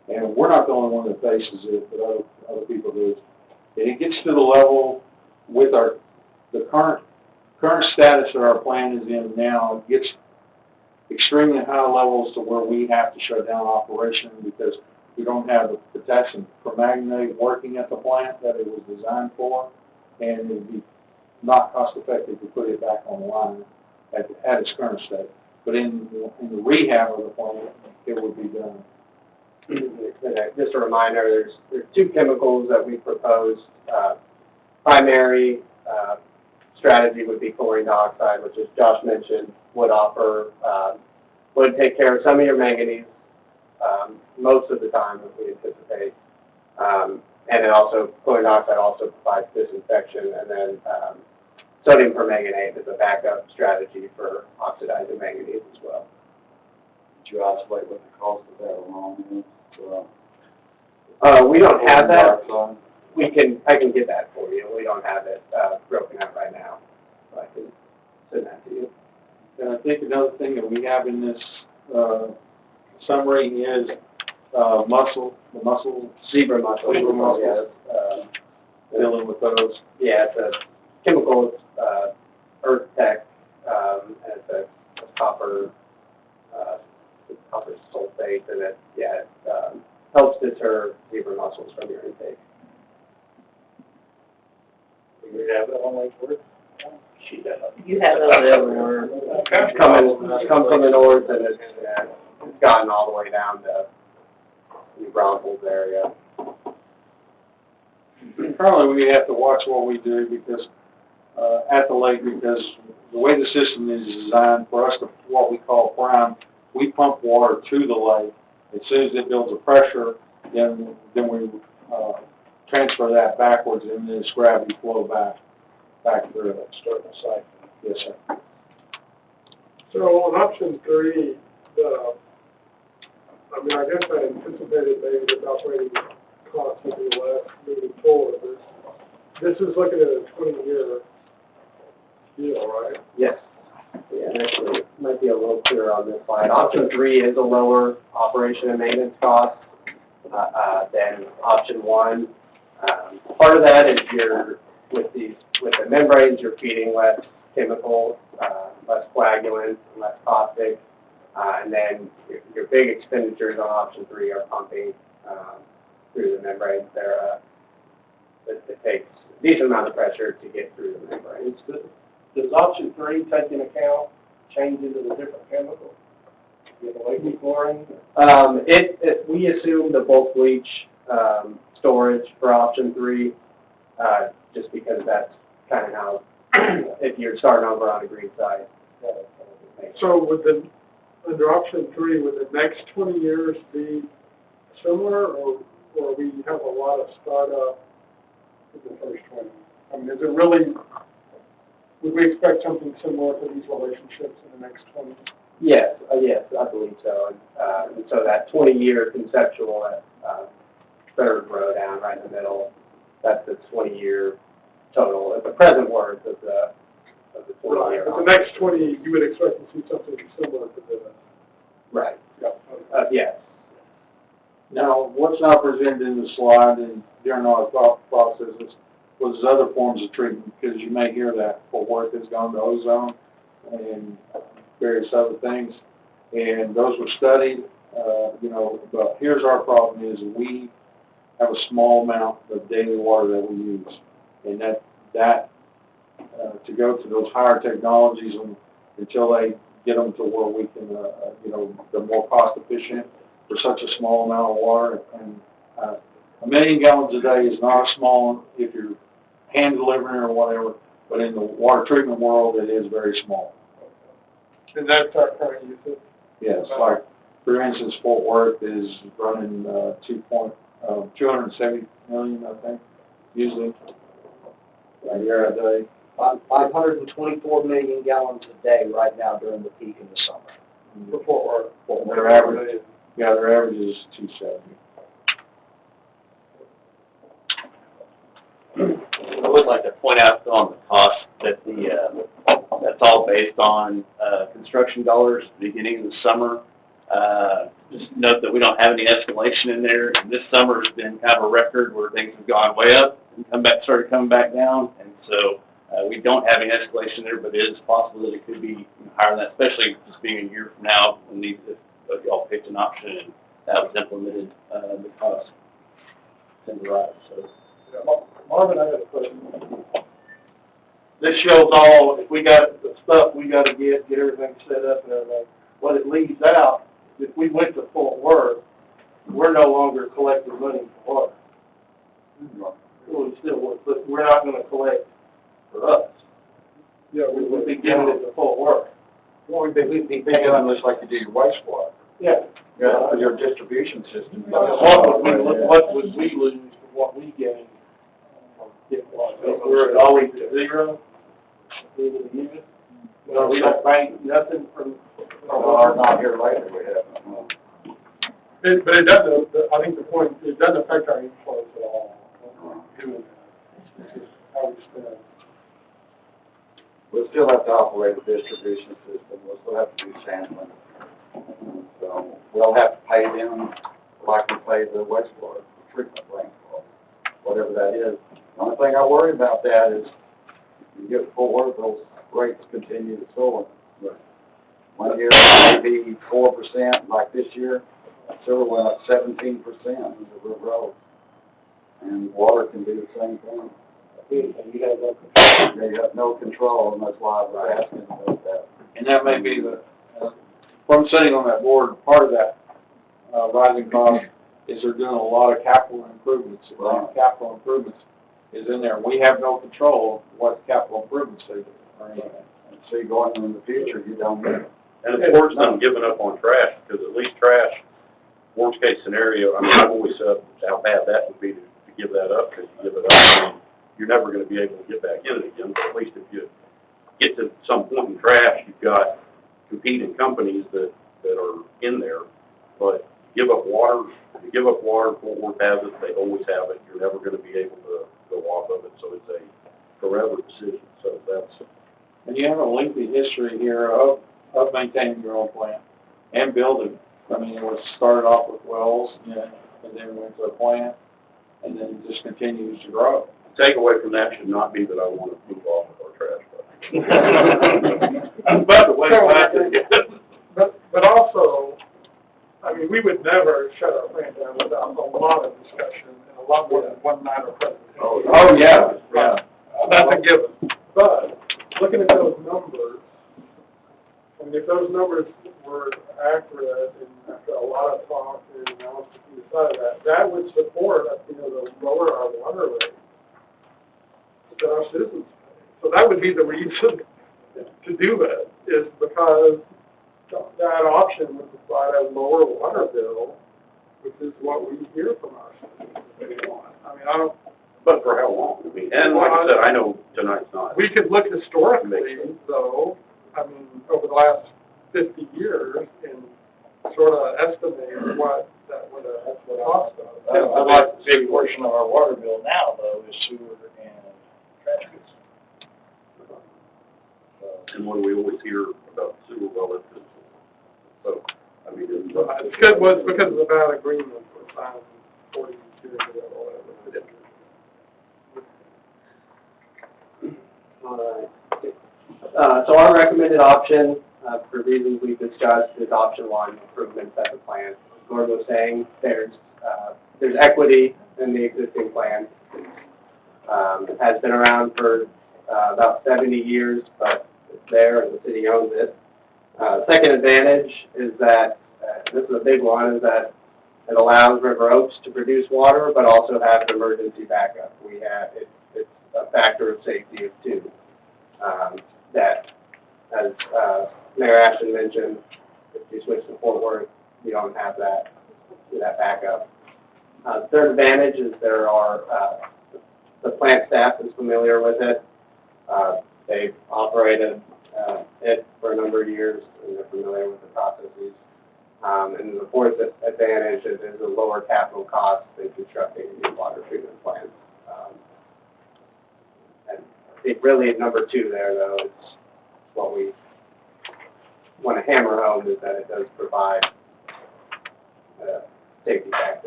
And we're not the only one that faces it, but other people do. And it gets to the level with the current status that our plan is in now, it gets extremely high levels to where we have to shut down operation because we don't have the protection permanganate working at the plant that it was designed for, and it would be not cost effective to put it back on the line at its current state. But in the rehab of the plant, it would be done. Just a reminder, there's two chemicals that we proposed. Primary strategy would be chlorine dioxide, which, as Josh mentioned, would take care of some of your manganese most of the time, as we anticipate. And it also, chlorine dioxide also provides disinfection, and then sodium permanganate is a backup strategy for oxidizing manganese as well. Did you isolate what the cost of that alone is? We don't have that. I can get that for you. We don't have it broken out right now, so I can send that to you. And I think another thing that we have in this summary is the muscle. Zebra mussel. Yes. Dealing with those. Yeah, it's a chemical, Earth Tech, and it's a copper sulfate, and it helps deter zebra mussels from your intake. Do you have that on Lake Worth? You have those everywhere. It's come from the north, and it's gotten all the way down to New Braunfels area. Currently, we have to watch what we do because at the lake, because the way the system is designed for us to what we call prime, we pump water to the lake. As soon as it builds a pressure, then we transfer that backwards, and then it's gravity flow back through it. Start the cycle. Yes, sir. So on option 3, I guess I anticipated maybe the operating costs would be less moving forward. This is looking at a 20-year deal, right? Yes. Yeah, actually, it might be a little clearer on this slide. Option 3 is a lower operation and maintenance cost than option 1. Part of that is with the membranes, you're feeding less chemical, less coagulant, less caustic, and then your big expenditures on option 3 are pumping through the membranes. It takes a decent amount of pressure to get through the membranes. Does option 3 take into account changes in the different chemicals? Get away from chlorine? We assume the bulk bleach storage for option 3, just because that's kind of how, if you're starting over on a green site. So under option 3, would the next 20 years be similar, or we have a lot of startup in the first 20? Is it really, would we expect something similar to these relationships in the next 20? Yes, I believe so. And so that 20-year conceptual third row down right in the middle, that's the 20-year total. At the present worth of the 20-year. But the next 20, you would expect to see something similar to this. Right. Yep. Yes. Now, what's not presented in the slide and during our thought processes was other forms of treatment, because you may hear that Fort Worth has gone to ozone and various other things, and those were studied, but here's our problem is we have a small amount of daily water that we use, and that to go to those higher technologies until they get them to where we can, they're more cost efficient for such a small amount of water, and 1 million gallons a day is not a small if you're hand delivering or whatever, but in the water treatment world, it is very small. And that's our current usage? Yes, like, for instance, Fort Worth is running 270 million, I think, usually, a year a day. 524 million gallons a day right now during the peak in the summer. For Fort Worth? Their average, their average is 270. I would like to point out on the cost that that's all based on construction dollars at the beginning of the summer. Just note that we don't have any escalation in there, and this summer has been kind of a record where things have gone way up and started coming back down, and so, we don't have any escalation there, but it is possible that it could be higher than that, especially just being a year from now, when these, if y'all picked an option and that was implemented, the cost tend to rise, so. Marvin, I got a question. This shows all, if we got the stuff we gotta get everything set up and everything. What it leaves out, if we went to Fort Worth, we're no longer collecting money for water. Well, we still would, but we're not gonna collect for us. Yeah, We would be giving it to Fort Worth. We'd be paying this like you do your wastewater. Yeah. Yeah, for your distribution system. What would we lose from what we gain from getting water? We're always at zero, even even. No, we don't bank nothing from. Not here lately, we haven't. But it doesn't, I think the point, it doesn't affect our inflows at all. Doing that. It's just how we spend. We'll still have to operate a distribution system, we'll still have to do sampling. So, we'll have to pay them like we pay the wastewater treatment plant cost, whatever that is. The only thing I worry about that is, you get forward, those rates continue to soar. One year it may be 4%, like this year, sewer went up 17% in the river road. And water can do the same thing. You have no control, and that's why I was asking about that. And that may be the, from sitting on that board, part of that, rising cost is they're doing a lot of capital improvements. Right. Capital improvements is in there. We have no control of what capital improvements they do or anything. And so going in the future, you don't know. And the board's not giving up on trash, because at least trash, worst case scenario, I mean, I've always said how bad that would be to give that up, because you give it up, I mean, you're never gonna be able to get back in it again, but at least if you get to some point in trash, you've got competing companies that are in there, but give up water, Fort Worth has it, they always have it, you're never gonna be able to go off of it, so it's a forever decision, so that's. And you have a lengthy history here of maintaining your own plant and building. I mean, it was started off with wells, and then went to a plant, and then it just continues to grow. Takeaway from that should not be that I want to move off of our trash bucket. But also, I mean, we would never shut our plant down without a lot of discussion and a lot more than one matter presentation. Oh, yeah, yeah. That's a given. But looking at those numbers, I mean, if those numbers were accurate and after a lot of talk and analysis on the side of that would support, to lower our water rate that our citizens pay. So that would be the reason to do it, is because that option would provide a lower water bill, which is what we hear from our citizens they want. I mean, I don't. But for how long? I mean, and like I said, I know tonight's not. We could look historically, though, I mean, over the last 50 years and sort of estimate what that would have cost us. I'd like to see a portion of our water bill now, though, is sewer and trash goods. And when we always hear about sewer well, so, I mean, it's. It's good, was because of the bad agreement for signed 40 years ago or whatever. All right. So our recommended option, for reasons we've discussed, is option one, improvements at the plant. As Gord was saying, there's equity in the existing plant. It has been around for about 70 years, but it's there and the city owns it. Second advantage is that, this is a big one, is that it allows River Oaks to produce water, but also have an emergency backup. It's a factor of safety of two. That, as Mayor Ashton mentioned, if you switch to Fort Worth, you don't have that backup. Third advantage is the plant staff is familiar with it. They've operated it for a number of years, and they're familiar with the processes. And the fourth advantage is there's a lower capital cost than constructing a new water treatment plant. And I think really at number two there, though, it's what we want to hammer home, is that it does provide safety factor.